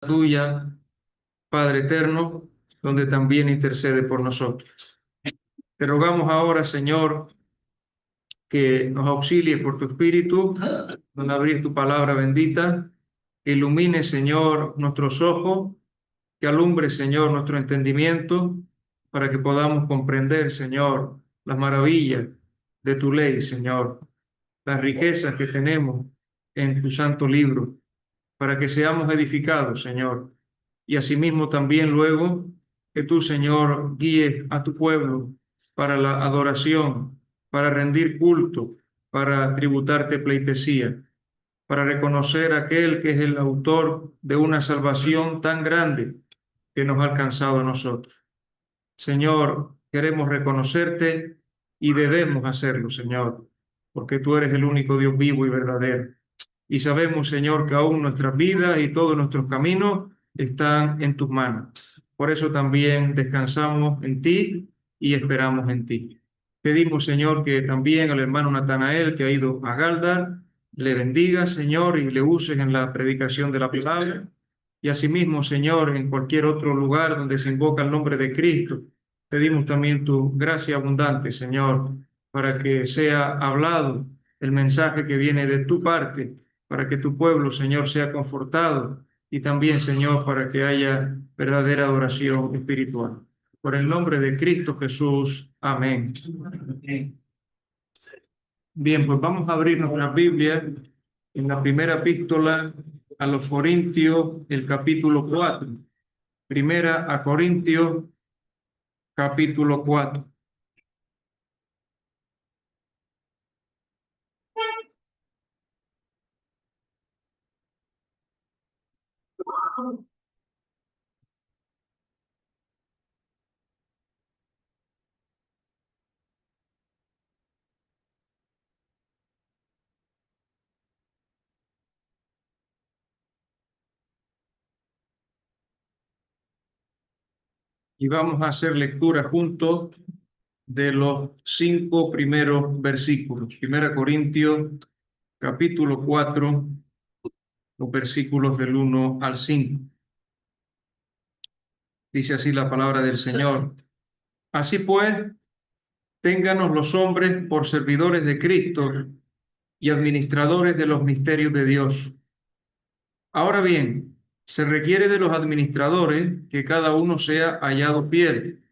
tuya, Padre eterno, donde también intercede por nosotros. Te rogamos ahora, Señor, que nos auxilies por tu Espíritu, al abrir tu palabra bendita, que ilumine, Señor, nuestros ojos, que alumbre, Señor, nuestro entendimiento, para que podamos comprender, Señor, las maravillas de tu ley, Señor, las riquezas que tenemos en tu santo libro, para que seamos edificados, Señor. Y asimismo también luego que tú, Señor, guíes a tu pueblo para la adoración, para rendir culto, para tributarte pleitesía, para reconocer a aquel que es el autor de una salvación tan grande que nos ha alcanzado a nosotros. Señor, queremos reconocerte y debemos hacerlo, Señor, porque tú eres el único Dios vivo y verdadero. Y sabemos, Señor, que aún nuestras vidas y todos nuestros caminos están en tus manos. Por eso también descansamos en ti y esperamos en ti. Pedimos, Señor, que también al hermano Natanael, que ha ido a Galdar, le bendiga, Señor, y le uses en la predicación de la palabra. Y asimismo, Señor, en cualquier otro lugar donde se invoca el nombre de Cristo, pedimos también tu gracia abundante, Señor, para que sea hablado el mensaje que viene de tu parte, para que tu pueblo, Señor, sea confortado y también, Señor, para que haya verdadera adoración espiritual. Por el nombre de Cristo Jesús. Amén. Bien, pues vamos a abrir nuestra Biblia en la primera epístola a los Corintios, el capítulo 4. Primera a Corintios, capítulo 4. Y vamos a hacer lectura juntos de los 5 primeros versículos. Primera Corintios, capítulo 4, los versículos del 1 al 5. Dice así la palabra del Señor. Así pues, ténganos los hombres por servidores de Cristo y administradores de los misterios de Dios. Ahora bien, se requiere de los administradores que cada uno sea hallado fiel.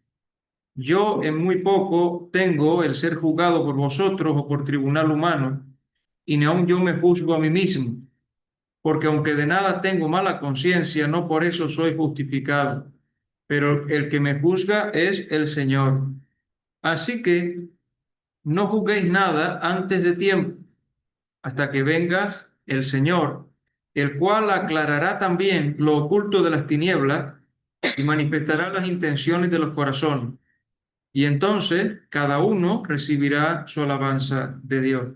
Yo en muy poco tengo el ser juzgado por vosotros o por tribunal humano, y ni aun yo me juzgo a mí mismo, porque aunque de nada tengo mala conciencia, no por eso soy justificado, pero el que me juzga es el Señor. Así que no juzguéis nada antes de tiempo, hasta que venga el Señor, el cual aclarará también lo oculto de las tinieblas y manifestará las intenciones de los corazones. Y entonces cada uno recibirá su alabanza de Dios.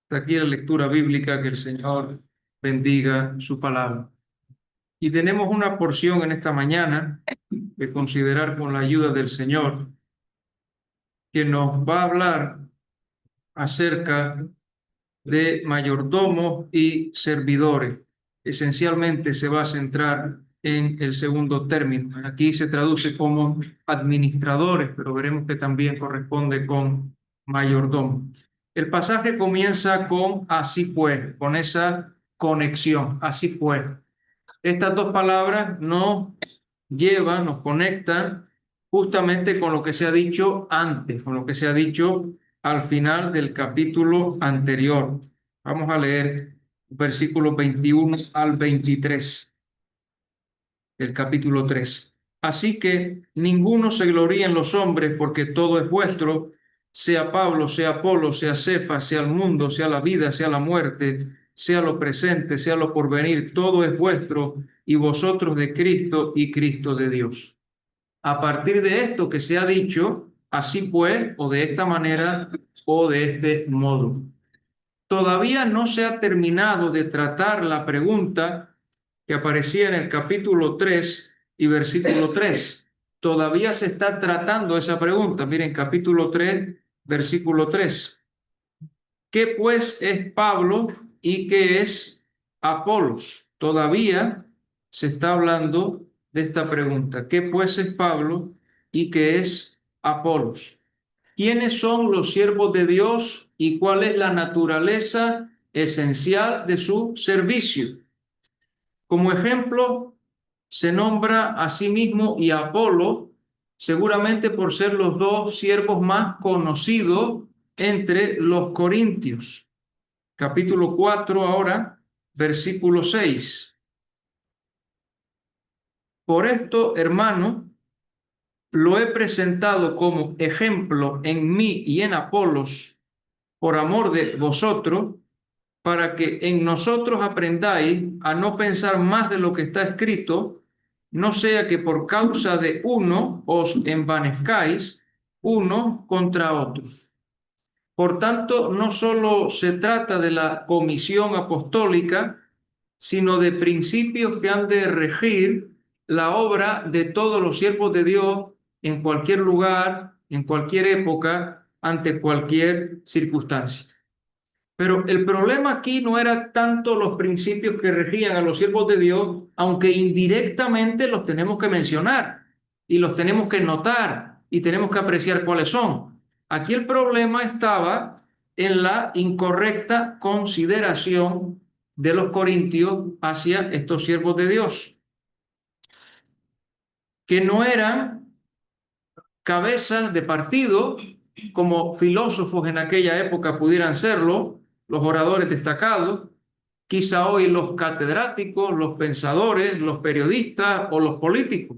Hasta aquí la lectura bíblica, que el Señor bendiga su palabra. Y tenemos una porción en esta mañana que considerar con la ayuda del Señor, que nos va a hablar acerca de mayordomos y servidores. Esencialmente se va a centrar en el segundo término. Aquí se traduce como administradores, pero veremos que también corresponde con mayordomo. El pasaje comienza con así pues, con esa conexión, así pues. Estas dos palabras nos llevan, nos conectan justamente con lo que se ha dicho antes, con lo que se ha dicho al final del capítulo anterior. Vamos a leer versículos 21 al 23 del capítulo 3. Así que ninguno se gloríe en los hombres, porque todo es vuestro, sea Pablo, sea Apolo, sea Cefas, sea el mundo, sea la vida, sea la muerte, sea lo presente, sea lo porvenir, todo es vuestro, y vosotros de Cristo y Cristo de Dios. A partir de esto que se ha dicho, así pues, o de esta manera, o de este modo. Todavía no se ha terminado de tratar la pregunta que aparecía en el capítulo 3 y versículo 3. Todavía se está tratando esa pregunta. Miren, capítulo 3, versículo 3. ¿Qué pues es Pablo y qué es Apolos? Todavía se está hablando de esta pregunta. ¿Qué pues es Pablo y qué es Apolos? ¿Quiénes son los siervos de Dios y cuál es la naturaleza esencial de su servicio? Como ejemplo, se nombra a sí mismo y a Apolo, seguramente por ser los dos siervos más conocidos entre los corintios. Capítulo 4 ahora, versículo 6. Por esto, hermano, lo he presentado como ejemplo en mí y en Apolos, por amor de vosotros, para que en nosotros aprendáis a no pensar más de lo que está escrito, no sea que por causa de uno os envanezcáis uno contra otro. Por tanto, no solo se trata de la comisión apostólica, sino de principios que han de regir la obra de todos los siervos de Dios en cualquier lugar, en cualquier época, ante cualquier circunstancia. Pero el problema aquí no era tanto los principios que regían a los siervos de Dios, aunque indirectamente los tenemos que mencionar y los tenemos que notar y tenemos que apreciar cuáles son. Aquí el problema estaba en la incorrecta consideración de los corintios hacia estos siervos de Dios, que no eran cabezas de partido como filósofos en aquella época pudieran serlo, los oradores destacados, quizá hoy los catedráticos, los pensadores, los periodistas o los políticos.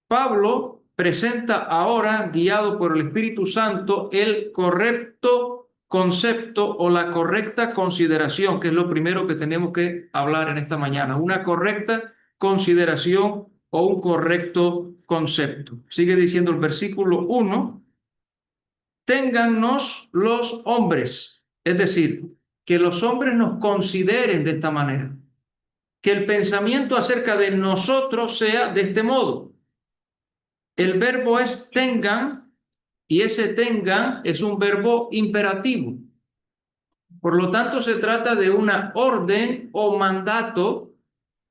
Pablo presenta ahora, guiado por el Espíritu Santo, el correcto concepto o la correcta consideración, que es lo primero que tenemos que hablar en esta mañana, una correcta consideración o un correcto concepto. Sigue diciendo el versículo 1, téngannos los hombres, es decir, que los hombres nos consideren de esta manera, que el pensamiento acerca de nosotros sea de este modo. El verbo es tengan y ese tengan es un verbo imperativo. Por lo tanto, se trata de una orden o mandato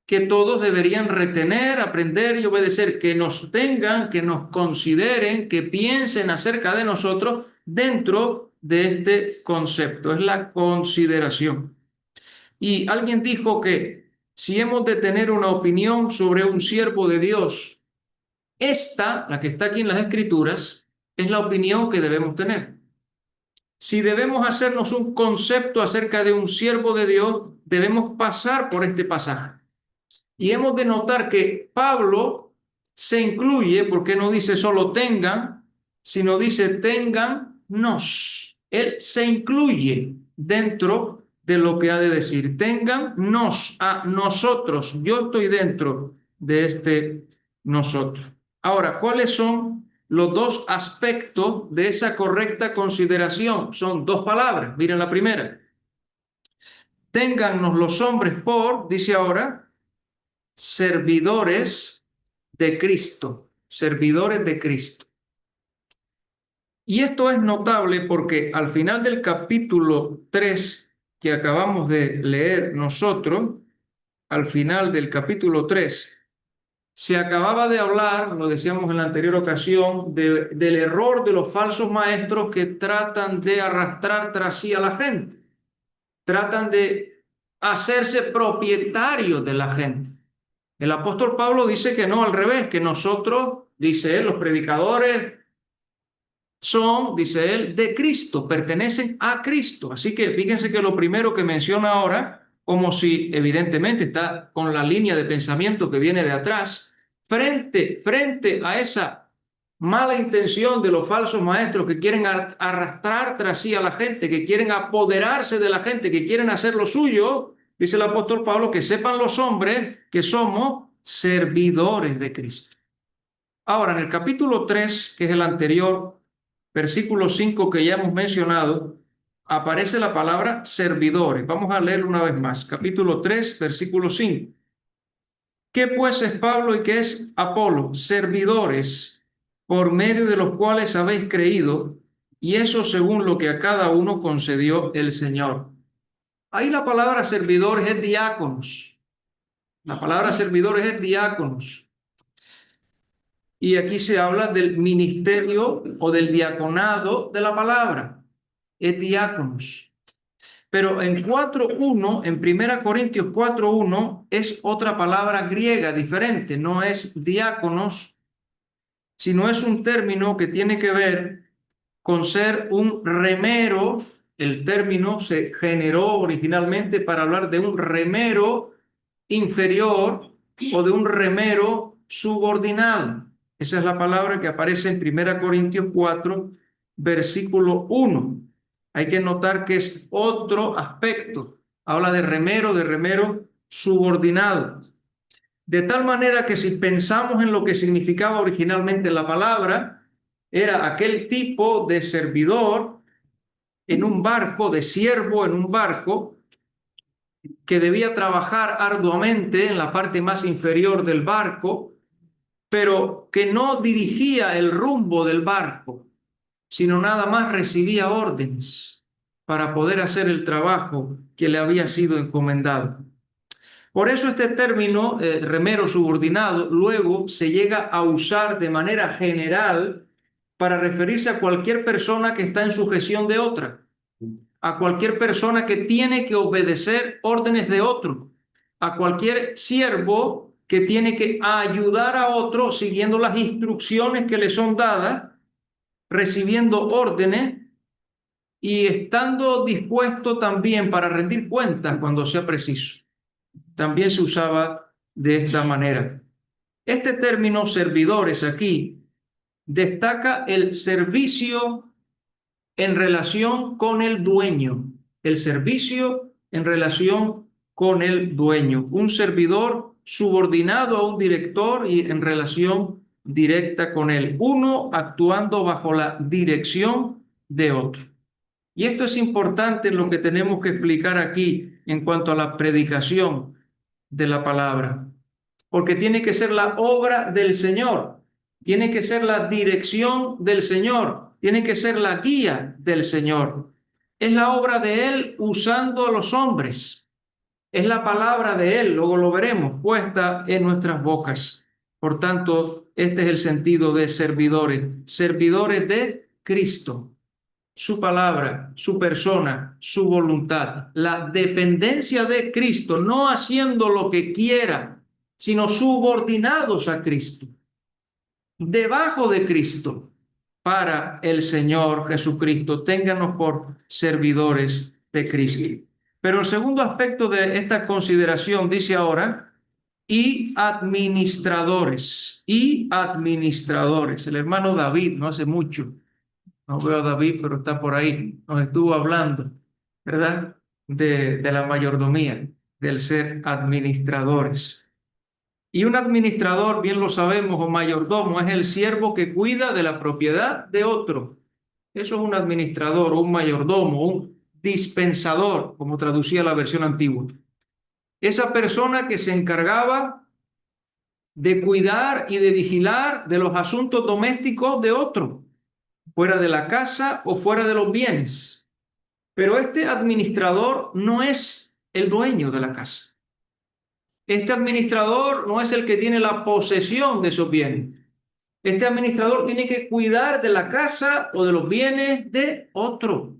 que todos deberían retener, aprender y obedecer, que nos tengan, que nos consideren, que piensen acerca de nosotros dentro de este concepto. Es la consideración. Y alguien dijo que si hemos de tener una opinión sobre un siervo de Dios, esta, la que está aquí en las Escrituras, es la opinión que debemos tener. Si debemos hacernos un concepto acerca de un siervo de Dios, debemos pasar por este pasaje. Y hemos de notar que Pablo se incluye, porque no dice solo tengan, sino dice téngannos. Él se incluye dentro de lo que ha de decir. Téngannos a nosotros. Yo estoy dentro de este nosotros. Ahora, ¿cuáles son los dos aspectos de esa correcta consideración? Son dos palabras. Miren la primera. Téngannos los hombres por, dice ahora, servidores de Cristo, servidores de Cristo. Y esto es notable porque al final del capítulo 3 que acabamos de leer nosotros, al final del capítulo 3, se acababa de hablar, lo decíamos en la anterior ocasión, del error de los falsos maestros que tratan de arrastrar tras sí a la gente, tratan de hacerse propietarios de la gente. El apóstol Pablo dice que no, al revés, que nosotros, dice él, los predicadores son, dice él, de Cristo, pertenecen a Cristo. Así que fíjense que lo primero que menciona ahora, como si evidentemente está con la línea de pensamiento que viene de atrás, frente a esa mala intención de los falsos maestros que quieren arrastrar tras sí a la gente, que quieren apoderarse de la gente, que quieren hacer lo suyo, dice el apóstol Pablo, que sepan los hombres que somos servidores de Cristo. Ahora, en el capítulo 3, que es el anterior, versículo 5 que ya hemos mencionado, aparece la palabra servidores. Vamos a leerlo una vez más. Capítulo 3, versículo 5. ¿Qué pues es Pablo y qué es Apolo? Servidores, por medio de los cuales habéis creído, y eso según lo que a cada uno concedió el Señor. Ahí la palabra servidores es diáconos. La palabra servidores es diáconos. Y aquí se habla del ministerio o del diaconado de la palabra. Es diáconos. Pero en 4.1, en 1 Corintios 4.1, es otra palabra griega diferente. No es diáconos, sino es un término que tiene que ver con ser un remero. El término se generó originalmente para hablar de un remero inferior o de un remero subordinado. Esa es la palabra que aparece en 1 Corintios 4, versículo 1. Hay que notar que es otro aspecto. Habla de remero subordinado. De tal manera que si pensamos en lo que significaba originalmente la palabra, era aquel tipo de servidor en un barco, de siervo en un barco, que debía trabajar arduamente en la parte más inferior del barco, pero que no dirigía el rumbo del barco, sino nada más recibía órdenes para poder hacer el trabajo que le había sido encomendado. Por eso este término, remero subordinado, luego se llega a usar de manera general para referirse a cualquier persona que está en sujeción de otra, a cualquier persona que tiene que obedecer órdenes de otro, a cualquier siervo que tiene que ayudar a otro siguiendo las instrucciones que le son dadas, recibiendo órdenes y estando dispuesto también para rendir cuentas cuando sea preciso. También se usaba de esta manera. Este término servidores aquí destaca el servicio en relación con el dueño, el servicio en relación con el dueño, un servidor subordinado a un director y en relación directa con él, uno actuando bajo la dirección de otro. Y esto es importante en lo que tenemos que explicar aquí en cuanto a la predicación de la palabra, porque tiene que ser la obra del Señor, tiene que ser la dirección del Señor, tiene que ser la guía del Señor. Es la obra de Él usando a los hombres, es la palabra de Él, luego lo veremos, puesta en nuestras bocas. Por tanto, este es el sentido de servidores, servidores de Cristo, su palabra, su persona, su voluntad, la dependencia de Cristo, no haciendo lo que quiera, sino subordinados a Cristo, debajo de Cristo, para el Señor Jesucristo. Ténganos por servidores de Cristo. Pero el segundo aspecto de esta consideración dice ahora, y administradores, y administradores. El hermano David, no hace mucho, no veo a David, pero está por ahí. Nos estuvo hablando, ¿verdad? De la mayordomía, del ser administradores. Y un administrador, bien lo sabemos, o mayordomo, es el siervo que cuida de la propiedad de otro. Eso es un administrador, o un mayordomo, un dispensador, como traducía la versión antigua. Esa persona que se encargaba de cuidar y de vigilar de los asuntos domésticos de otro, fuera de la casa o fuera de los bienes. Pero este administrador no es el dueño de la casa. Este administrador no es el que tiene la posesión de esos bienes. Este administrador tiene que cuidar de la casa o de los bienes de otro.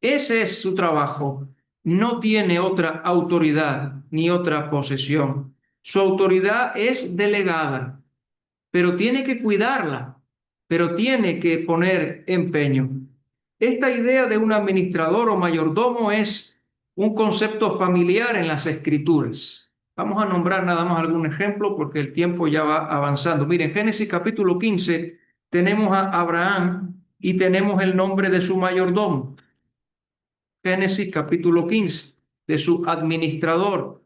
Ese es su trabajo. No tiene otra autoridad ni otra posesión. Su autoridad es delegada, pero tiene que cuidarla, pero tiene que poner empeño. Esta idea de un administrador o mayordomo es un concepto familiar en las escrituras. Vamos a nombrar nada más algún ejemplo porque el tiempo ya va avanzando. Miren, Génesis capítulo 15 tenemos a Abraham y tenemos el nombre de su mayordomo. Génesis capítulo 15, de su administrador.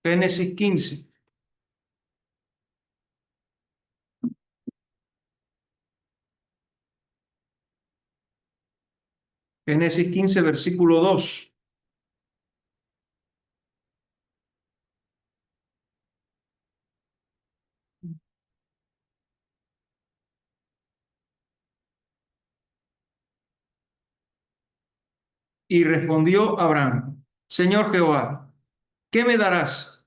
Génesis 15. Génesis 15, versículo 2. Y respondió Abraham, Señor Jehová, ¿qué me darás?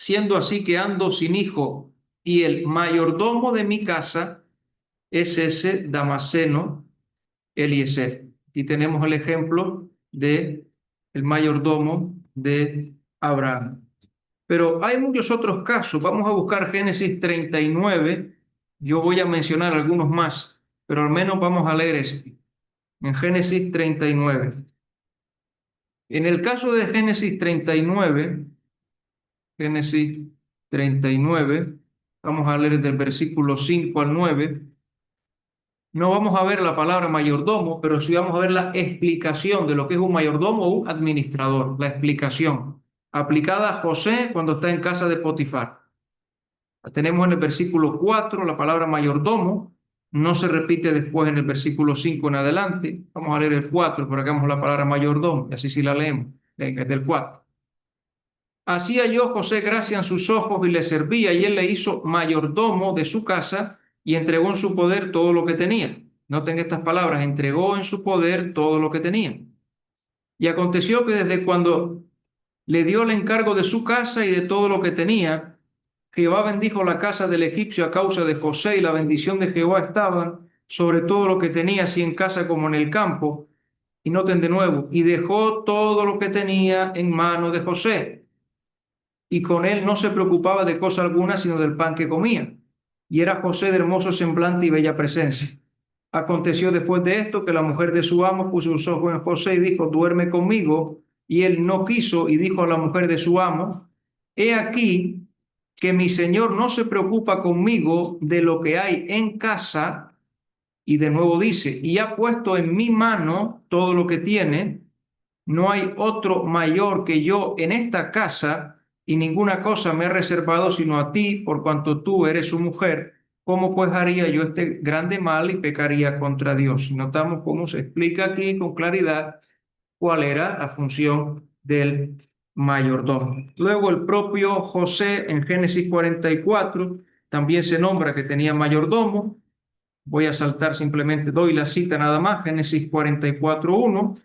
siendo así que ando sin hijo, y el mayordomo de mi casa es ese Damaseno Eliezer. Y tenemos el ejemplo de el mayordomo de Abraham. Pero hay muchos otros casos. Vamos a buscar Génesis 39. Yo voy a mencionar algunos más, pero al menos vamos a leer este. En Génesis 39. En el caso de Génesis 39, Génesis 39, vamos a leer del versículo 5 al 9. No vamos a ver la palabra mayordomo, pero sí vamos a ver la explicación de lo que es un mayordomo o un administrador, la explicación aplicada a José cuando está en casa de Potifar. Tenemos en el versículo 4 la palabra mayordomo, no se repite después en el versículo 5 en adelante. Vamos a leer el 4, pero acá vemos la palabra mayordomo, y así sí la leemos, venga, es del 4. Hacía yo José gracia en sus ojos y le servía, y él le hizo mayordomo de su casa y entregó en su poder todo lo que tenía. Noten estas palabras, entregó en su poder todo lo que tenía. Y aconteció que desde cuando le dio el encargo de su casa y de todo lo que tenía, Jehová bendijo la casa del egipcio a causa de José, y la bendición de Jehová estaba sobre todo lo que tenía, así en casa como en el campo. Y noten de nuevo, y dejó todo lo que tenía en mano de José, y con él no se preocupaba de cosa alguna sino del pan que comía. Y era José de hermoso semblante y bella presencia. Aconteció después de esto que la mujer de su amo puso sus ojos en José y dijo, duerme conmigo. Y él no quiso, y dijo a la mujer de su amo, he aquí que mi señor no se preocupa conmigo de lo que hay en casa. Y de nuevo dice, y ha puesto en mi mano todo lo que tiene. No hay otro mayor que yo en esta casa, y ninguna cosa me ha reservado sino a ti, por cuanto tú eres su mujer. ¿Cómo pues haría yo este grande mal y pecaría contra Dios? Notamos cómo se explica aquí con claridad cuál era la función del mayordomo. Luego el propio José en Génesis 44 también se nombra que tenía mayordomo. Voy a saltar simplemente, doy la cita nada más, Génesis 44:1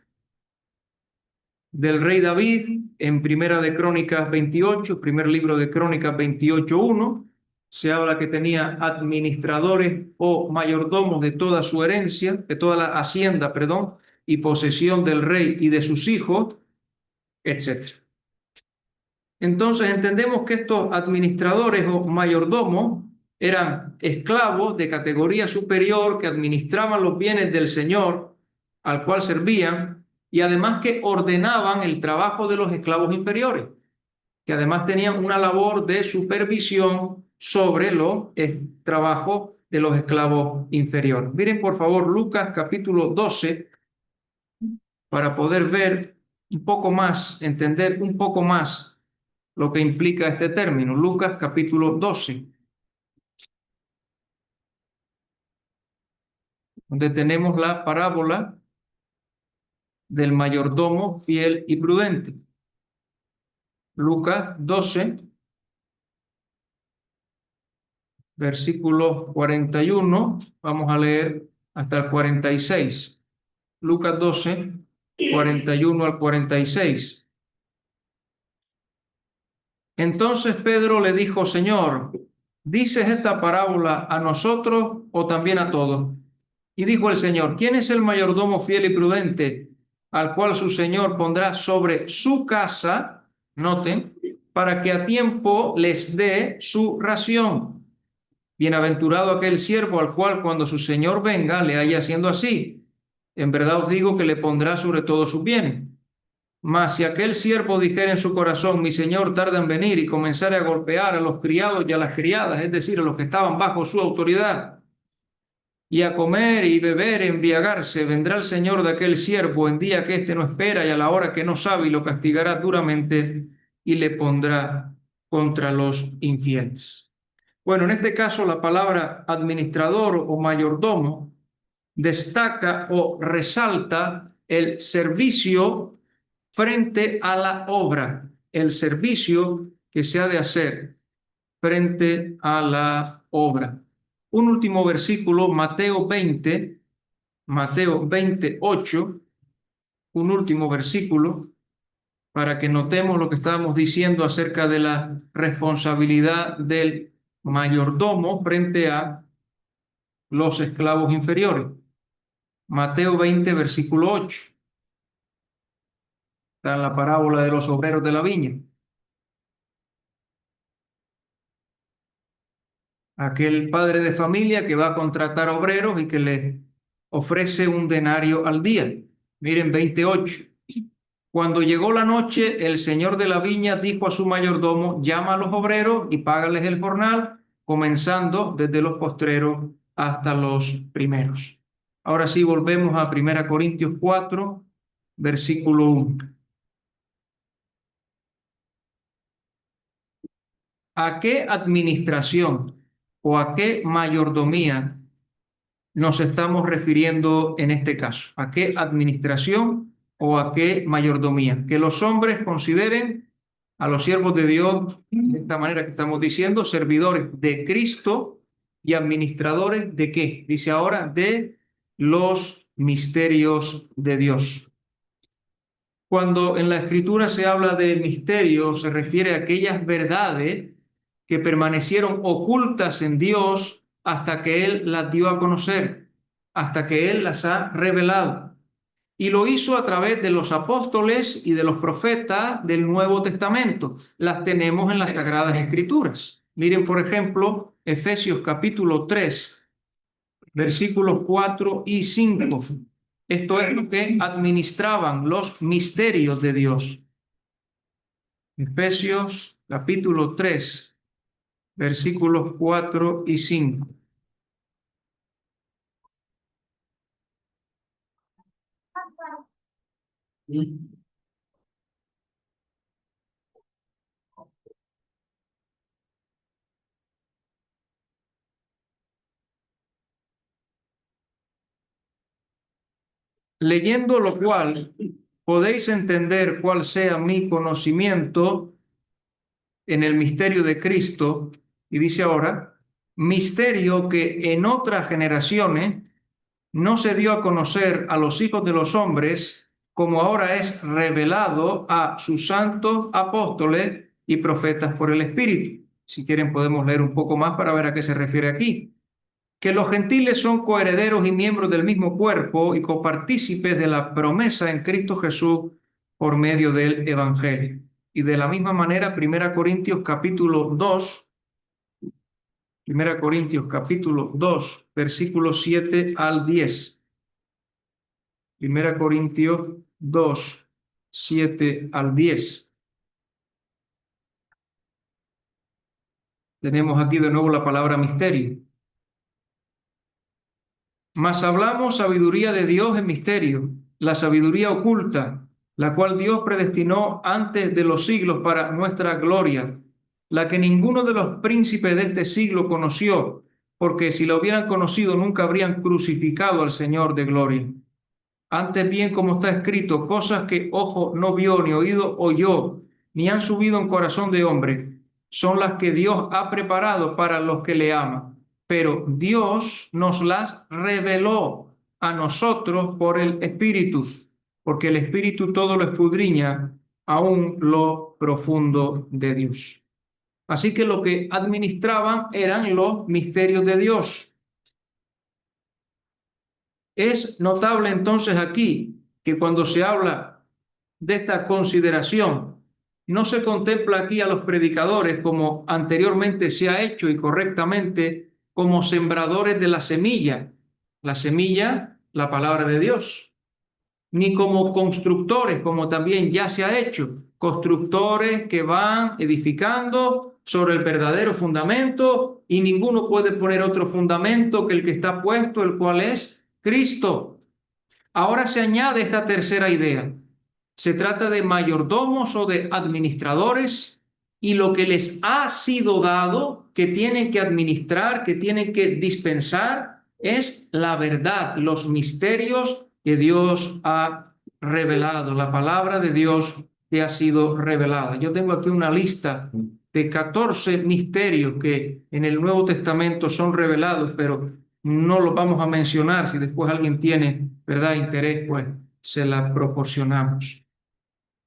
del rey David en Primera de Crónicas 28, primer libro de Crónicas 28:1, se habla que tenía administradores o mayordomos de toda su herencia, de toda la hacienda, perdón, y posesión del rey y de sus hijos, etc. Entonces entendemos que estos administradores o mayordomos eran esclavos de categoría superior que administraban los bienes del Señor al cual servían, y además que ordenaban el trabajo de los esclavos inferiores, que además tenían una labor de supervisión sobre los trabajos de los esclavos inferiores. Miren por favor Lucas capítulo 12 para poder ver un poco más, entender un poco más lo que implica este término. Lucas capítulo 12, donde tenemos la parábola del mayordomo fiel y prudente. Lucas 12, versículo 41, vamos a leer hasta el 46. Lucas 12, 41 al 46. Entonces Pedro le dijo, Señor, ¿dices esta parábola a nosotros o también a todos? Y dijo el Señor, ¿quién es el mayordomo fiel y prudente, al cual su Señor pondrá sobre su casa, noten, para que a tiempo les dé su ración? Bienaventurado aquel siervo al cual cuando su Señor venga le haya haciendo así. En verdad os digo que le pondrá sobre todos sus bienes. Mas si aquel siervo dijera en su corazón, mi señor tarda en venir, y comenzare a golpear a los criados y a las criadas, es decir, a los que estaban bajo su autoridad, y a comer y beber, embriagarse, vendrá el señor de aquel siervo en día que éste no espera y a la hora que no sabe, y lo castigará duramente y le pondrá contra los infieles. Bueno, en este caso la palabra administrador o mayordomo destaca o resalta el servicio frente a la obra, el servicio que se ha de hacer frente a la obra. Un último versículo, Mateo 28, un último versículo, para que notemos lo que estábamos diciendo acerca de la responsabilidad del mayordomo frente a los esclavos inferiores. Mateo 20, versículo 8. Está en la parábola de los obreros de la viña. Aquel padre de familia que va a contratar obreros y que les ofrece un denario al día. Miren 28. Cuando llegó la noche, el señor de la viña dijo a su mayordomo: llama a los obreros y págales el jornal, comenzando desde los postreros hasta los primeros. Ahora sí, volvemos a 1 Corintios 4, versículo 1. ¿A qué administración o a qué mayordomía nos estamos refiriendo en este caso? ¿A qué administración o a qué mayordomía? Que los hombres consideren a los siervos de Dios de esta manera que estamos diciendo, servidores de Cristo y administradores de ¿qué? Dice ahora, de los misterios de Dios. Cuando en la Escritura se habla de misterio, se refiere a aquellas verdades que permanecieron ocultas en Dios hasta que Él las dio a conocer, hasta que Él las ha revelado. Y lo hizo a través de los apóstoles y de los profetas del Nuevo Testamento. Las tenemos en las Sagradas Escrituras. Miren, por ejemplo, Efesios capítulo 3, versículos 4 y 5. Esto es lo que administraban los misterios de Dios. Efesios capítulo 3, versículos 4 y 5. Leyendo lo cual, podéis entender cuál sea mi conocimiento en el misterio de Cristo. Y dice ahora, misterio que en otras generaciones no se dio a conocer a los hijos de los hombres, como ahora es revelado a sus santos apóstoles y profetas por el Espíritu. Si quieren podemos leer un poco más para ver a qué se refiere aquí. Que los gentiles son coherederos y miembros del mismo cuerpo y copartícipes de la promesa en Cristo Jesús por medio del Evangelio. Y de la misma manera, 1 Corintios capítulo 2, 1 Corintios capítulo 2, versículos 7 al 10. 1 Corintios 2, 7 al 10. Tenemos aquí de nuevo la palabra misterio. Mas hablamos sabiduría de Dios en misterio, la sabiduría oculta, la cual Dios predestinó antes de los siglos para nuestra gloria, la que ninguno de los príncipes de este siglo conoció, porque si la hubieran conocido nunca habrían crucificado al Señor de gloria. Antes bien, como está escrito, cosas que ojo no vio, ni oído oyó, ni han subido en corazón de hombre, son las que Dios ha preparado para los que le aman. Pero Dios nos las reveló a nosotros por el Espíritu, porque el Espíritu todo lo escudriña, aún lo profundo de Dios. Así que lo que administraban eran los misterios de Dios. Es notable entonces aquí que cuando se habla de esta consideración, no se contempla aquí a los predicadores como anteriormente se ha hecho y correctamente como sembradores de la semilla, la palabra de Dios, ni como constructores, como también ya se ha hecho, constructores que van edificando sobre el verdadero fundamento y ninguno puede poner otro fundamento que el que está puesto, el cual es Cristo. Ahora se añade esta tercera idea. Se trata de mayordomos o de administradores y lo que les ha sido dado, que tienen que administrar, que tienen que dispensar, es la verdad, los misterios que Dios ha revelado, la palabra de Dios que ha sido revelada. Yo tengo aquí una lista de 14 misterios que en el Nuevo Testamento son revelados, pero no los vamos a mencionar. Si después alguien tiene, ¿verdad?, interés, pues se la proporcionamos.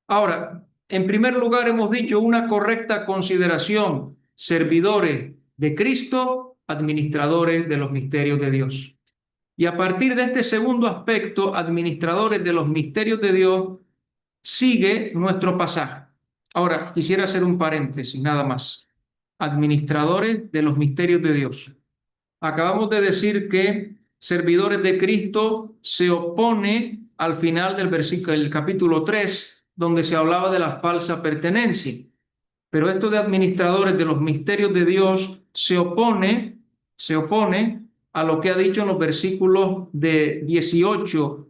Ahora, En primer lugar, hemos dicho una correcta consideración, servidores de Cristo, administradores de los misterios de Dios. Y a partir de este segundo aspecto, administradores de los misterios de Dios, sigue nuestro pasaje. Ahora, quisiera hacer un paréntesis, nada más. Administradores de los misterios de Dios. Acabamos de decir que servidores de Cristo se opone al final del versículo, el capítulo 3, donde se hablaba de la falsa pertenencia. Pero esto de administradores de los misterios de Dios se opone a lo que ha dicho en los versículos de 18,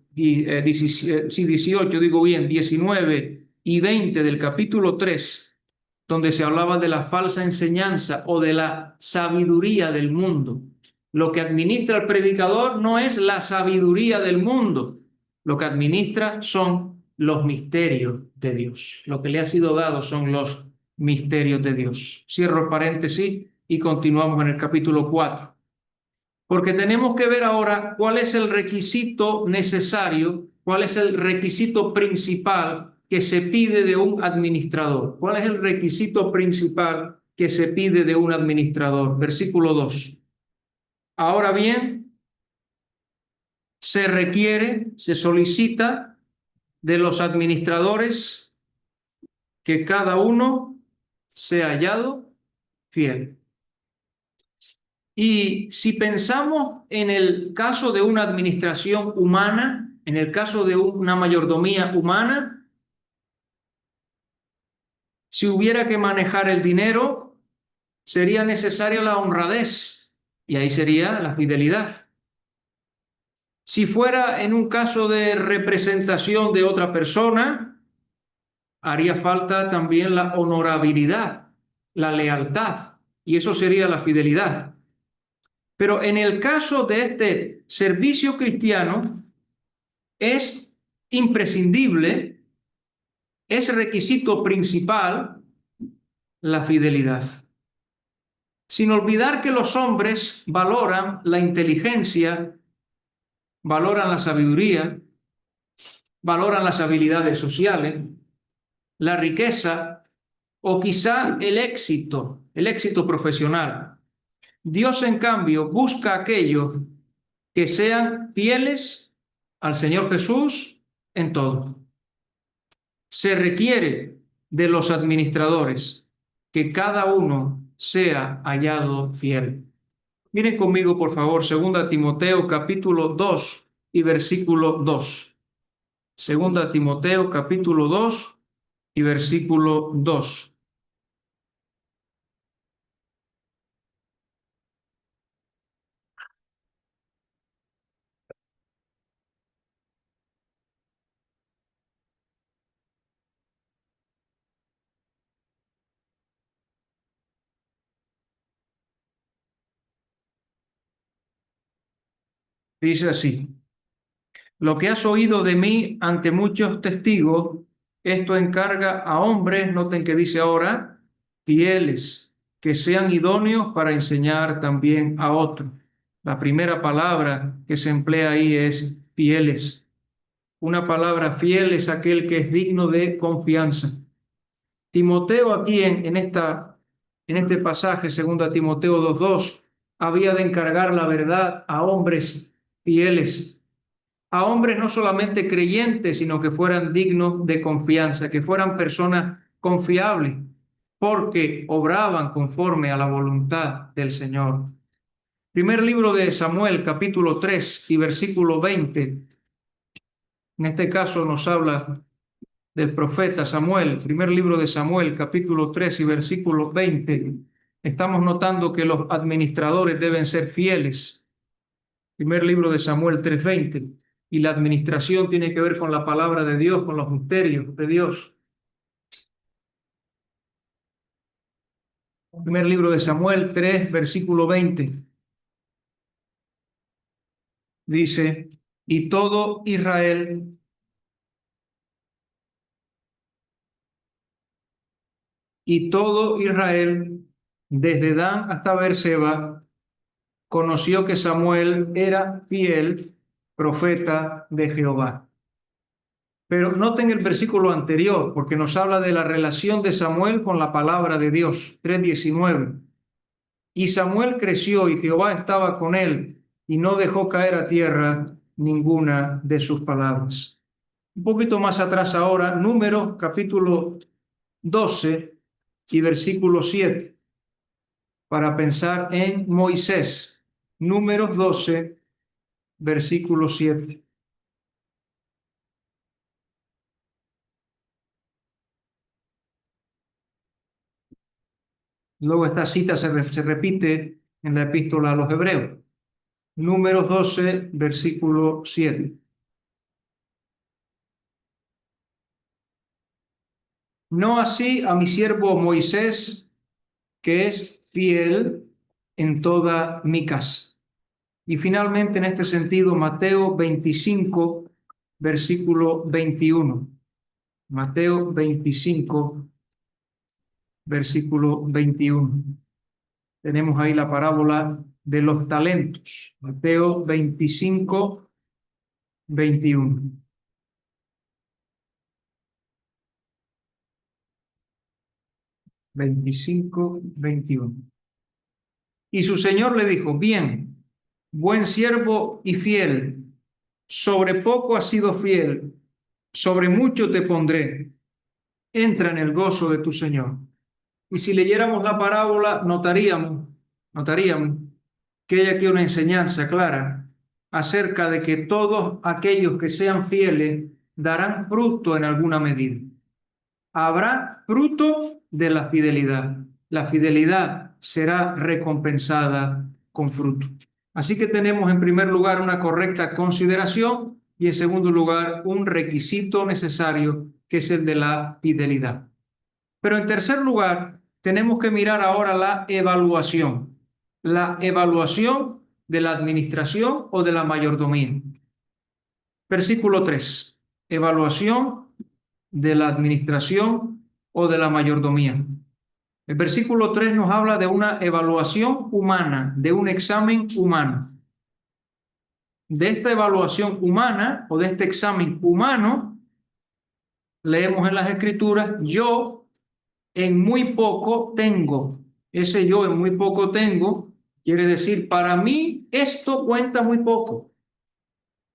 19 y 20 del capítulo 3, donde se hablaba de la falsa enseñanza o de la sabiduría del mundo. Lo que administra el predicador no es la sabiduría del mundo, lo que administra son los misterios de Dios. Lo que le ha sido dado son los misterios de Dios. Cierro el paréntesis y continuamos en el capítulo 4. Porque tenemos que ver ahora cuál es el requisito necesario, cuál es el requisito principal que se pide de un administrador. ¿Cuál es el requisito principal que se pide de un administrador? Versículo 2. Ahora bien, se requiere, se solicita de los administradores que cada uno sea hallado fiel. Y si pensamos en el caso de una administración humana, en el caso de una mayordomía humana, si hubiera que manejar el dinero, sería necesaria la honradez y ahí sería la fidelidad. Si fuera en un caso de representación de otra persona, haría falta también la honorabilidad, la lealtad, y eso sería la fidelidad. Pero en el caso de este servicio cristiano, es imprescindible, es requisito principal la fidelidad. Sin olvidar que los hombres valoran la inteligencia, valoran la sabiduría, valoran las habilidades sociales, la riqueza o quizá el éxito profesional. Dios, en cambio, busca a aquellos que sean fieles al Señor Jesús en todo. Se requiere de los administradores que cada uno sea hallado fiel. Miren conmigo, por favor, 2 Timoteo capítulo 2 y versículo 2. 2 Timoteo capítulo 2 y versículo 2. Dice así: lo que has oído de mí ante muchos testigos, esto encarga a hombres, noten que dice ahora, fieles, que sean idóneos para enseñar también a otros. La primera palabra que se emplea ahí es fieles. Una palabra fiel es aquel que es digno de confianza. Timoteo aquí en este pasaje, 2 Timoteo 2:2, había de encargar la verdad a hombres fieles, a hombres no solamente creyentes, sino que fueran dignos de confianza, que fueran personas confiables, porque obraban conforme a la voluntad del Señor. Primer libro de Samuel, capítulo 3 y versículo 20. En este caso nos habla del profeta Samuel, primer libro de Samuel, capítulo 3 y versículo 20. Estamos notando que los administradores deben ser fieles. Primer libro de Samuel 3:20. Y la administración tiene que ver con la palabra de Dios, con los misterios de Dios. Primer libro de Samuel 3, versículo 20. Dice, y todo Israel desde Dan hasta Beerseba, conoció que Samuel era fiel profeta de Jehová. Pero noten el versículo anterior, porque nos habla de la relación de Samuel con la palabra de Dios, 3:19. Y Samuel creció y Jehová estaba con él y no dejó caer a tierra ninguna de sus palabras. Un poquito más atrás ahora, Números capítulo 12 y versículo 7, para pensar en Moisés. Números 12, versículo 7. Luego esta cita se repite en la epístola a los Hebreos. Números 12, versículo 7. No así a mi siervo Moisés, que es fiel en toda mi casa. Y finalmente, en este sentido, Mateo 25, versículo 21. Mateo 25, versículo 21. Tenemos ahí la parábola de los talentos. Mateo 25, 21. 25, 21. Y su señor le dijo: bien, buen siervo y fiel, sobre poco has sido fiel, sobre mucho te pondré, entra en el gozo de tu señor. Y si leyéramos la parábola, notaríamos que hay aquí una enseñanza clara acerca de que todos aquellos que sean fieles darán fruto en alguna medida. Habrá fruto de la fidelidad. La fidelidad será recompensada con fruto. Así que tenemos en primer lugar una correcta consideración y en segundo lugar un requisito necesario, que es el de la fidelidad. Pero en tercer lugar, tenemos que mirar ahora la evaluación de la administración o de la mayordomía. Versículo 3. Evaluación de la administración o de la mayordomía. El versículo 3 nos habla de una evaluación humana, de un examen humano. De esta evaluación humana o de este examen humano, leemos en las Escrituras: yo en muy poco tengo. Ese yo en muy poco tengo quiere decir, para mí esto cuenta muy poco.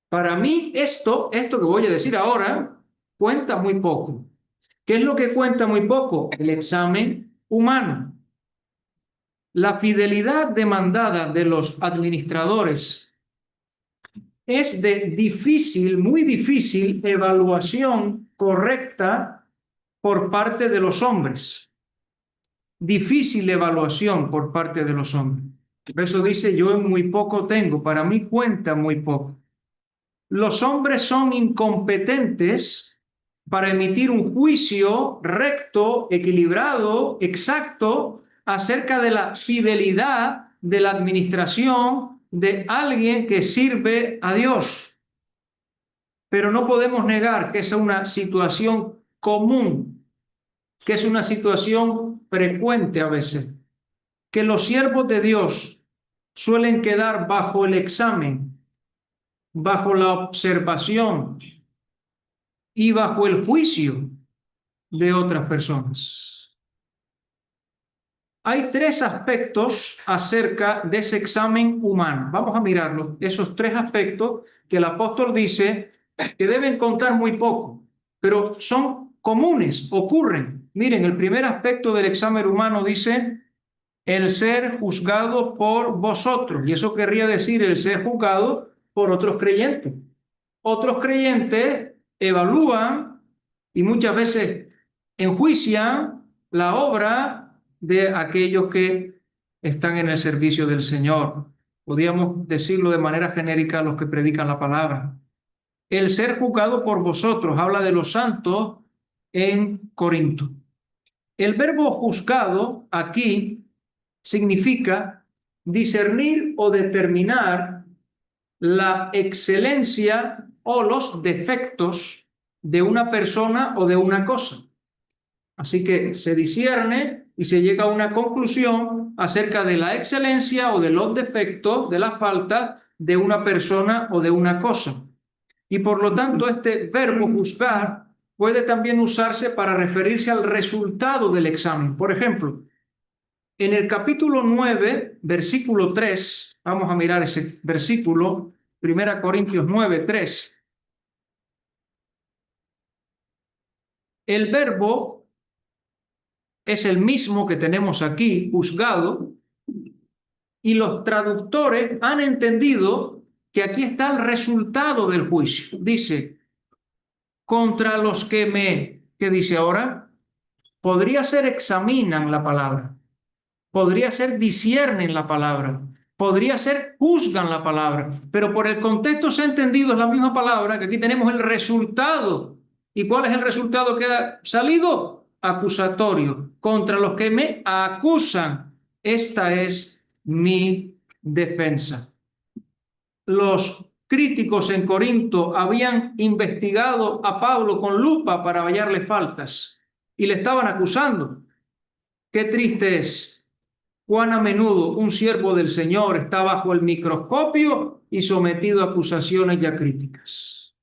Para mí esto que voy a decir ahora, cuenta muy poco. ¿Qué es lo que cuenta muy poco? El examen humano. La fidelidad demandada de los administradores es de difícil, muy difícil evaluación correcta por parte de los hombres. Difícil evaluación por parte de los hombres. Por eso dice: yo en muy poco tengo, para mí cuenta muy poco. Los hombres son incompetentes para emitir un juicio recto, equilibrado, exacto acerca de la fidelidad de la administración de alguien que sirve a Dios. Pero no podemos negar que es una situación común, que es una situación frecuente a veces, que los siervos de Dios suelen quedar bajo el examen, bajo la observación y bajo el juicio de otras personas. Hay tres aspectos acerca de ese examen humano. Vamos a mirarlos, esos tres aspectos que el apóstol dice que deben contar muy poco, pero son comunes, ocurren. Miren, el primer aspecto del examen humano dice: el ser juzgado por vosotros. Y eso querría decir el ser juzgado por otros creyentes. Otros creyentes evalúan y muchas veces enjuician la obra de aquellos que están en el servicio del Señor. Podríamos decirlo de manera genérica: los que predican la palabra. El ser juzgado por vosotros habla de los santos en Corinto. El verbo juzgado aquí significa discernir o determinar la excelencia o los defectos de una persona o de una cosa. Así que se discierne y se llega a una conclusión acerca de la excelencia o de los defectos, de la falta de una persona o de una cosa. Y por lo tanto, este verbo juzgar puede también usarse para referirse al resultado del examen. Por ejemplo, en el capítulo 9, versículo 3, vamos a mirar ese versículo, 1 Corintios 9, 3. El verbo es el mismo que tenemos aquí, juzgado, y los traductores han entendido que aquí está el resultado del juicio. Dice, contra los que ¿qué dice ahora? Podría ser examinan la palabra, podría ser disciernen la palabra, podría ser juzgan la palabra, pero por el contexto se ha entendido es la misma palabra, que aquí tenemos el resultado. ¿Y cuál es el resultado que ha salido? Acusatorio. Contra los que me acusan, esta es mi defensa. Los críticos en Corinto habían investigado a Pablo con lupa para hallarle faltas y le estaban acusando. Qué triste es cuán a menudo un siervo del Señor está bajo el microscopio y sometido a acusaciones y a críticas.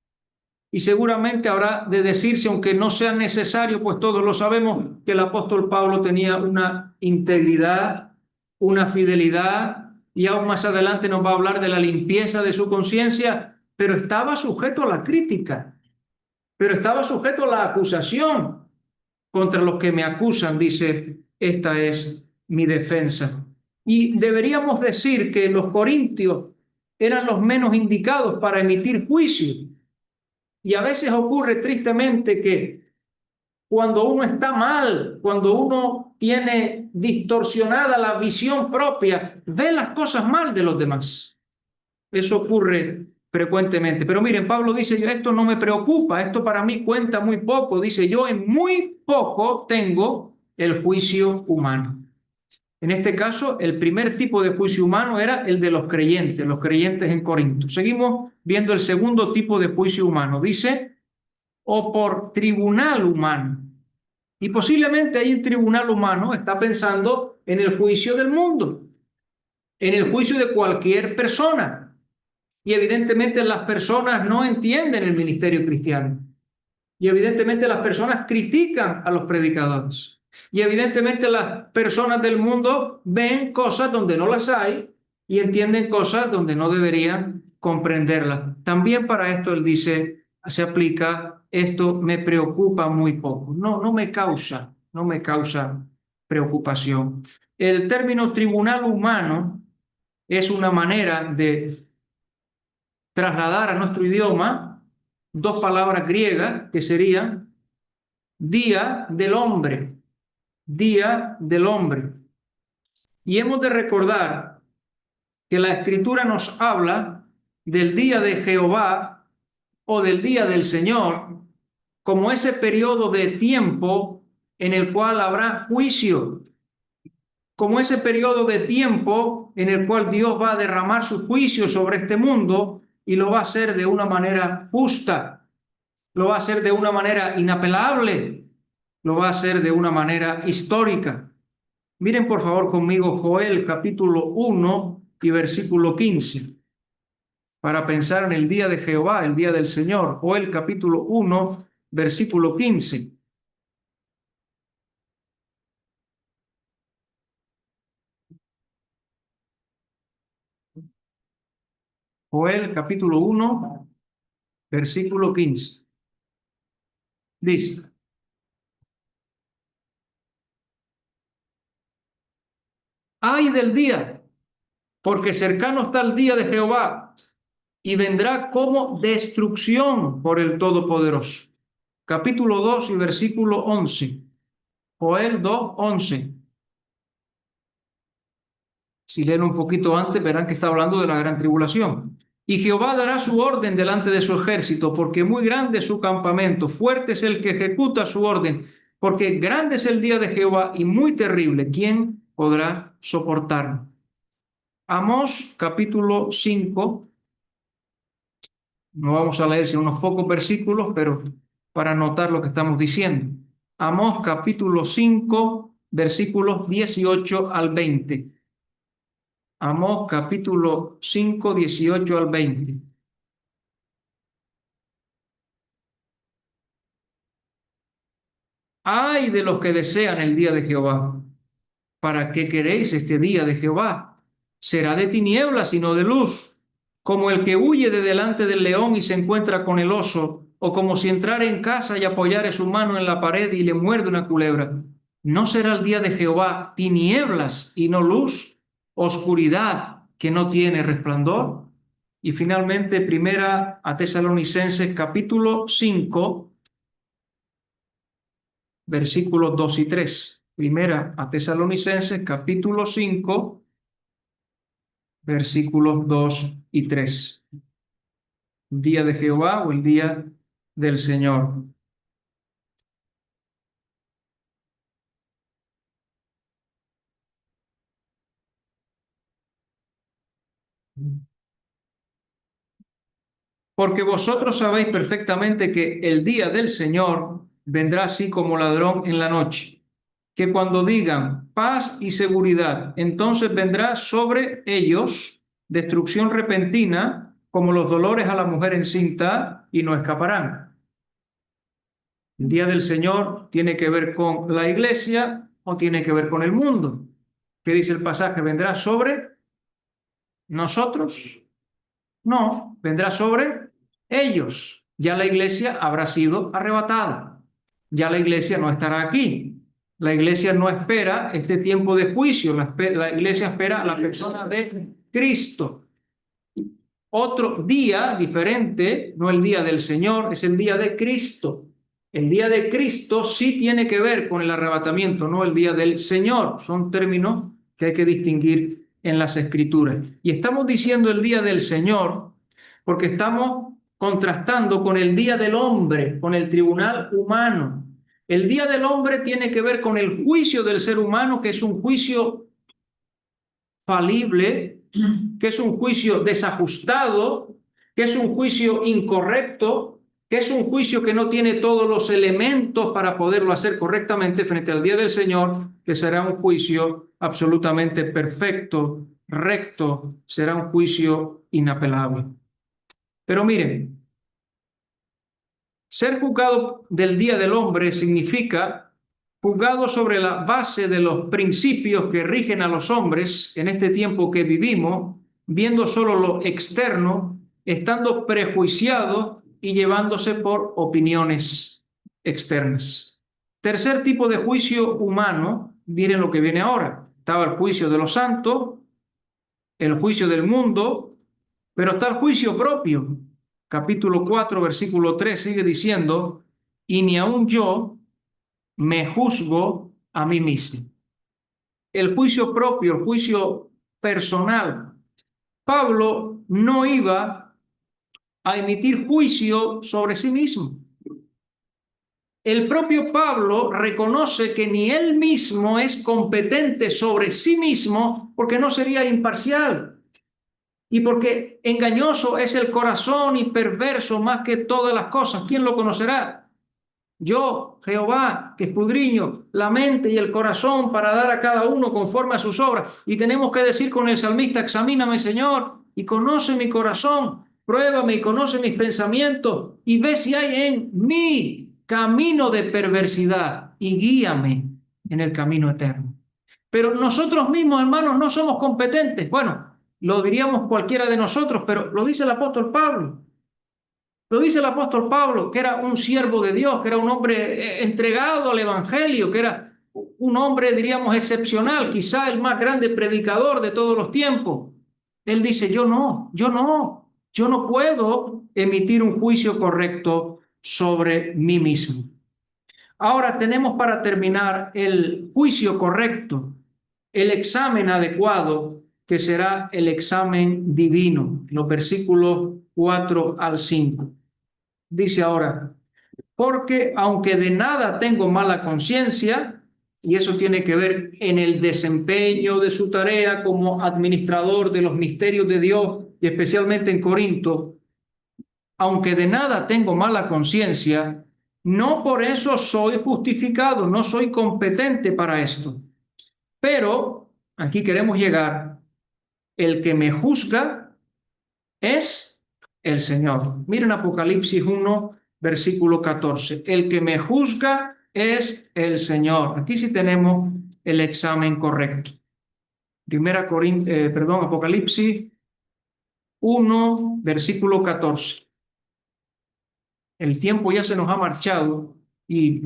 Y seguramente habrá de decirse, aunque no sea necesario, pues todos lo sabemos, que el apóstol Pablo tenía una integridad, una fidelidad, y aún más adelante nos va a hablar de la limpieza de su conciencia, pero estaba sujeto a la crítica, pero estaba sujeto a la acusación. Contra los que me acusan, dice, esta es mi defensa. Y deberíamos decir que los corintios eran los menos indicados para emitir juicio. Y a veces ocurre tristemente que cuando uno está mal, cuando uno tiene distorsionada la visión propia, ve las cosas mal de los demás. Eso ocurre frecuentemente. Pero miren, Pablo dice, esto no me preocupa, esto para mí cuenta muy poco. Dice, yo en muy poco tengo el juicio humano. En este caso, el primer tipo de juicio humano era el de los creyentes en Corinto. Seguimos viendo el segundo tipo de juicio humano. Dice, o por tribunal humano. Y posiblemente ahí en tribunal humano está pensando en el juicio del mundo, en el juicio de cualquier persona. Y evidentemente las personas no entienden el ministerio cristiano. Y evidentemente las personas critican a los predicadores. Y evidentemente las personas del mundo ven cosas donde no las hay y entienden cosas donde no deberían comprenderlas. También para esto él dice, se aplica, esto me preocupa muy poco. No me causa preocupación. El término tribunal humano es una manera de trasladar a nuestro idioma dos palabras griegas que serían día del hombre, día del hombre. Y hemos de recordar que la Escritura nos habla del día de Jehová o del día del Señor como ese periodo de tiempo en el cual habrá juicio, como ese periodo de tiempo en el cual Dios va a derramar su juicio sobre este mundo y lo va a hacer de una manera justa, lo va a hacer de una manera inapelable, lo va a hacer de una manera histórica. Miren por favor conmigo Joel capítulo 1 y versículo 15, para pensar en el día de Jehová, el día del Señor. Joel capítulo 1, versículo 15. Joel capítulo 1, versículo 15. Dice, ay del día, porque cercano está el día de Jehová y vendrá como destrucción por el Todopoderoso. Capítulo 2 y versículo 11. Joel 2, 11. Si leen un poquito antes, verán que está hablando de la gran tribulación. Y Jehová dará su orden delante de su ejército, porque muy grande es su campamento, fuerte es el que ejecuta su orden, porque grande es el día de Jehová y muy terrible. ¿Quién podrá soportarlo? Amós capítulo 5, no vamos a leer sino unos pocos versículos, pero para notar lo que estamos diciendo. Amós capítulo 5, versículos 18 al 20. Amós capítulo 5, 18 al 20. Ay de los que desean el día de Jehová. ¿Para qué queréis este día de Jehová? Será de tinieblas y no de luz, como el que huye de delante del león y se encuentra con el oso, o como si entrara en casa y apoyare su mano en la pared y le muerde una culebra. ¿No será el día de Jehová tinieblas y no luz, oscuridad que no tiene resplandor? Y finalmente, primera a Tesalonicenses capítulo 5, versículos 2 y 3. Primera a Tesalonicenses capítulo 5, versículos 2 y 3. Día de Jehová o el día del Señor. Porque vosotros sabéis perfectamente que el día del Señor vendrá así como ladrón en la noche, que cuando digan paz y seguridad, entonces vendrá sobre ellos destrucción repentina, como los dolores a la mujer encinta, y no escaparán. El día del Señor tiene que ver con la iglesia o tiene que ver con el mundo. ¿Qué dice el pasaje? ¿Vendrá sobre nosotros? No, vendrá sobre ellos. Ya la iglesia habrá sido arrebatada. Ya la iglesia no estará aquí. La iglesia no espera este tiempo de juicio. La iglesia espera a la persona de Cristo. Otro día diferente, no el día del Señor, es el día de Cristo. El día de Cristo sí tiene que ver con el arrebatamiento, no el día del Señor. Son términos que hay que distinguir en las Escrituras. Y estamos diciendo el día del Señor porque estamos contrastando con el día del hombre, con el tribunal humano. El día del hombre tiene que ver con el juicio del ser humano, que es un juicio falible, que es un juicio desajustado, que es un juicio incorrecto, que es un juicio que no tiene todos los elementos para poderlo hacer correctamente frente al día del Señor, que será un juicio absolutamente perfecto, recto, será un juicio inapelable. Pero miren, ser juzgado del día del hombre significa juzgado sobre la base de los principios que rigen a los hombres en este tiempo que vivimos, viendo solo lo externo, estando prejuiciados y llevándose por opiniones externas. Tercer tipo de juicio humano, miren lo que viene ahora. Estaba el juicio de los santos, el juicio del mundo, pero está el juicio propio. Capítulo 4, versículo 3 sigue diciendo, y ni aun yo me juzgo a mí mismo. El juicio propio, el juicio personal. Pablo no iba a emitir juicio sobre sí mismo. El propio Pablo reconoce que ni él mismo es competente sobre sí mismo porque no sería imparcial. Y porque engañoso es el corazón y perverso más que todas las cosas. ¿Quién lo conocerá? Yo, Jehová, que escudriño la mente y el corazón para dar a cada uno conforme a sus obras. Y tenemos que decir con el salmista, examíname, Señor, y conoce mi corazón, pruébame y conoce mis pensamientos, y ve si hay en mí camino de perversidad, y guíame en el camino eterno. Pero nosotros mismos, hermanos, no somos competentes. Bueno, lo diríamos cualquiera de nosotros, pero lo dice el apóstol Pablo. Lo dice el apóstol Pablo, que era un siervo de Dios, que era un hombre entregado al evangelio, que era un hombre, diríamos, excepcional, quizá el más grande predicador de todos los tiempos. Él dice, yo no puedo emitir un juicio correcto sobre mí mismo. Ahora tenemos para terminar el juicio correcto, el examen adecuado, que será el examen divino, los versículos 4 al 5. Dice ahora, porque aunque de nada tengo mala conciencia, y eso tiene que ver en el desempeño de su tarea como administrador de los misterios de Dios, y especialmente en Corinto, aunque de nada tengo mala conciencia, no por eso soy justificado, no soy competente para esto. Pero, aquí queremos llegar, el que me juzga es el Señor. Miren Apocalipsis 1, versículo 14. El que me juzga es el Señor. Aquí sí tenemos el examen correcto. Apocalipsis 1, versículo 14. El tiempo ya se nos ha marchado y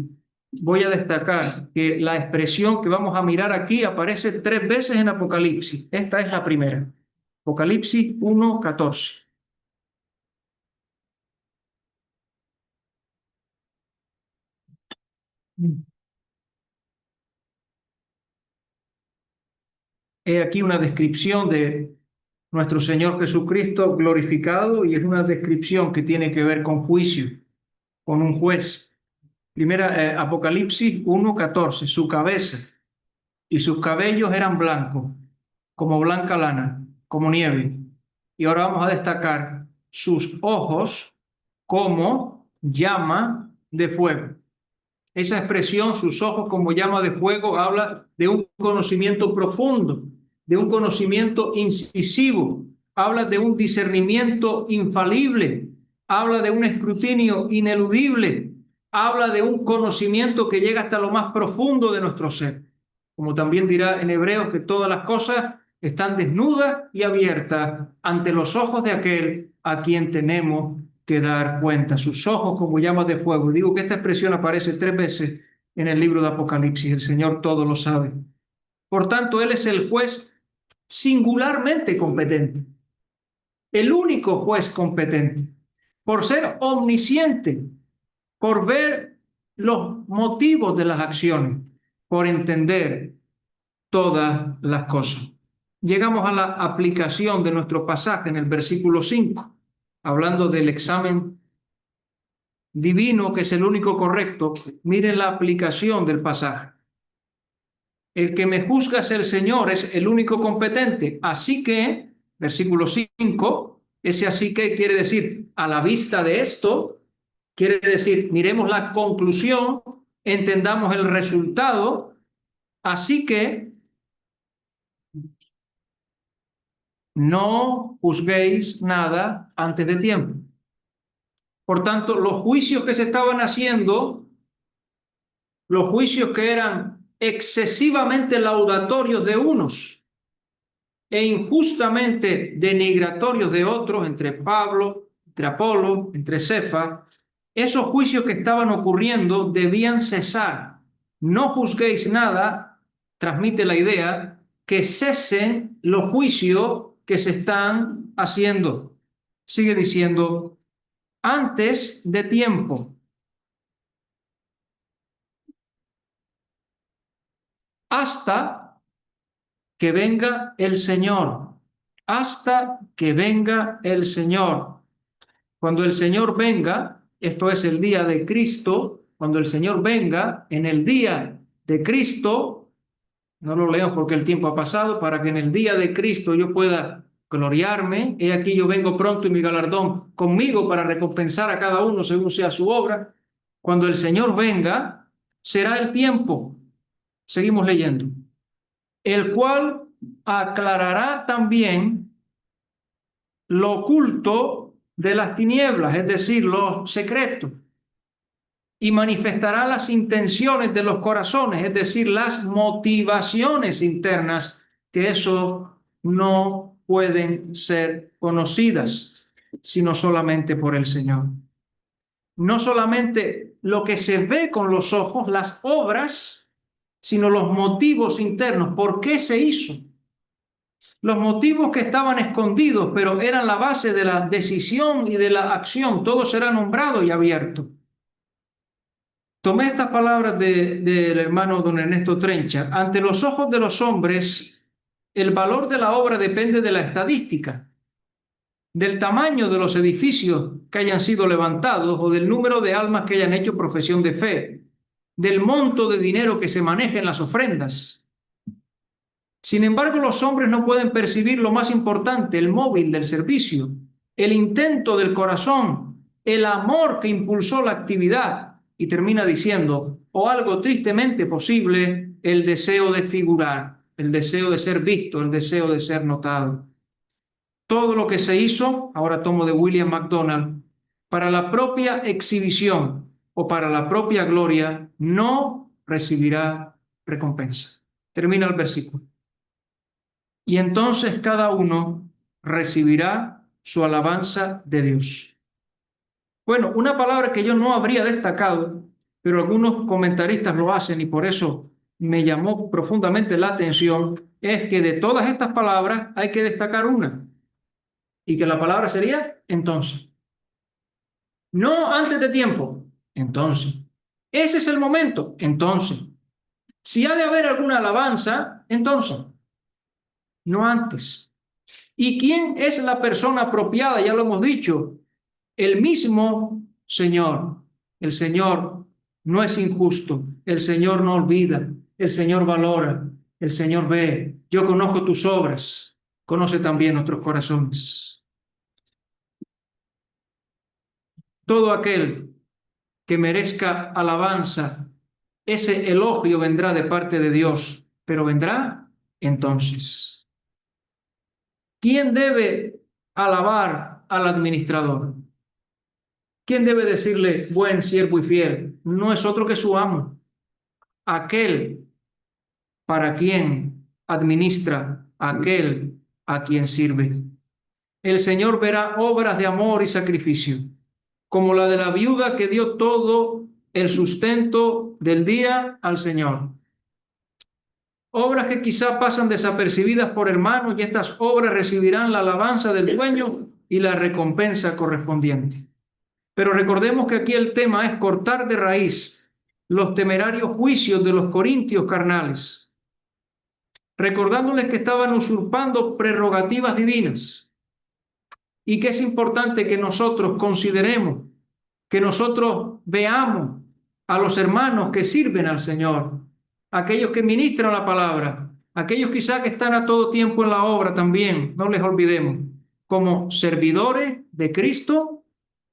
voy a destacar que la expresión que vamos a mirar aquí aparece 3 veces en Apocalipsis. Esta es la primera. Apocalipsis 1, 14. He aquí una descripción de nuestro Señor Jesucristo glorificado y es una descripción que tiene que ver con juicio, con un juez. Apocalipsis 1:14, su cabeza y sus cabellos eran blancos, como blanca lana, como nieve. Y ahora vamos a destacar sus ojos como llama de fuego. Esa expresión, sus ojos como llama de fuego, habla de un conocimiento profundo, de un conocimiento incisivo, habla de un discernimiento infalible, habla de un escrutinio ineludible, habla de un conocimiento que llega hasta lo más profundo de nuestro ser. Como también dirá en Hebreos que todas las cosas están desnudas y abiertas ante los ojos de aquel a quien tenemos que dar cuenta. Sus ojos como llamas de fuego. Digo que esta expresión aparece 3 veces en el libro de Apocalipsis. El Señor todo lo sabe. Por tanto, Él es el juez singularmente competente. El único juez competente. Por ser omnisciente, por ver los motivos de las acciones, por entender todas las cosas. Llegamos a la aplicación de nuestro pasaje en el versículo 5, hablando del examen divino, que es el único correcto. Miren la aplicación del pasaje. El que me juzga es el Señor, es el único competente. Así que, versículo 5, ese así que quiere decir, a la vista de esto, quiere decir, miremos la conclusión, entendamos el resultado. Así que no juzguéis nada antes de tiempo. Por tanto, los juicios que se estaban haciendo, los juicios que eran excesivamente laudatorios de unos e injustamente denigratorios de otros, entre Pablo, entre Apolo, entre Cefas, esos juicios que estaban ocurriendo debían cesar. No juzguéis nada, transmite la idea, que cesen los juicios que se están haciendo. Sigue diciendo, antes de tiempo, hasta que venga el Señor, hasta que venga el Señor. Cuando el Señor venga, esto es el día de Cristo, cuando el Señor venga, en el día de Cristo, no lo leo porque el tiempo ha pasado, para que en el día de Cristo yo pueda gloriarme. He aquí yo vengo pronto y mi galardón conmigo para recompensar a cada uno según sea su obra. Cuando el Señor venga, será el tiempo. Seguimos leyendo. El cual aclarará también lo oculto de las tinieblas, es decir, los secretos, y manifestará las intenciones de los corazones, es decir, las motivaciones internas, que eso no pueden ser conocidas, sino solamente por el Señor. No solamente lo que se ve con los ojos, las obras, sino los motivos internos. ¿Por qué se hizo? Los motivos que estaban escondidos, pero eran la base de la decisión y de la acción, todo será nombrado y abierto. Tomé estas palabras del hermano don Ernesto Trencha. Ante los ojos de los hombres, el valor de la obra depende de la estadística, del tamaño de los edificios que hayan sido levantados o del número de almas que hayan hecho profesión de fe, del monto de dinero que se maneja en las ofrendas. Sin embargo, los hombres no pueden percibir lo más importante, el móvil del servicio, el intento del corazón, el amor que impulsó la actividad. Y termina diciendo, o algo tristemente posible, el deseo de figurar, el deseo de ser visto, el deseo de ser notado. Todo lo que se hizo, ahora tomo de William MacDonald, para la propia exhibición, o para la propia gloria, no recibirá recompensa. Termina el versículo. Y entonces cada uno recibirá su alabanza de Dios. Bueno, una palabra que yo no habría destacado, pero algunos comentaristas lo hacen y por eso me llamó profundamente la atención, es que de todas estas palabras hay que destacar una, y que la palabra sería entonces. No antes de tiempo, entonces. Ese es el momento, entonces. Si ha de haber alguna alabanza, entonces, no antes. ¿Y quién es la persona apropiada? Ya lo hemos dicho, el mismo Señor. El Señor no es injusto, el Señor no olvida, el Señor valora, el Señor ve. Yo conozco tus obras, conoce también nuestros corazones. Todo aquel que merezca alabanza, ese elogio vendrá de parte de Dios, pero vendrá entonces. ¿Quién debe alabar al administrador? ¿Quién debe decirle buen siervo y fiel? No es otro que su amo, aquel para quien administra, aquel a quien sirve. El Señor verá obras de amor y sacrificio, como la de la viuda que dio todo el sustento del día al Señor. Obras que quizá pasan desapercibidas por hermanos y estas obras recibirán la alabanza del dueño y la recompensa correspondiente. Pero recordemos que aquí el tema es cortar de raíz los temerarios juicios de los corintios carnales, recordándoles que estaban usurpando prerrogativas divinas y que es importante que nosotros consideremos, que nosotros veamos a los hermanos que sirven al Señor, aquellos que ministran la palabra, aquellos quizá que están a todo tiempo en la obra también, no les olvidemos, como servidores de Cristo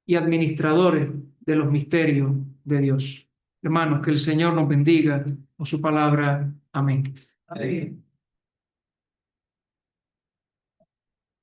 y administradores de los misterios de Dios. Hermanos, que el Señor nos bendiga con su palabra. Amén. Amén.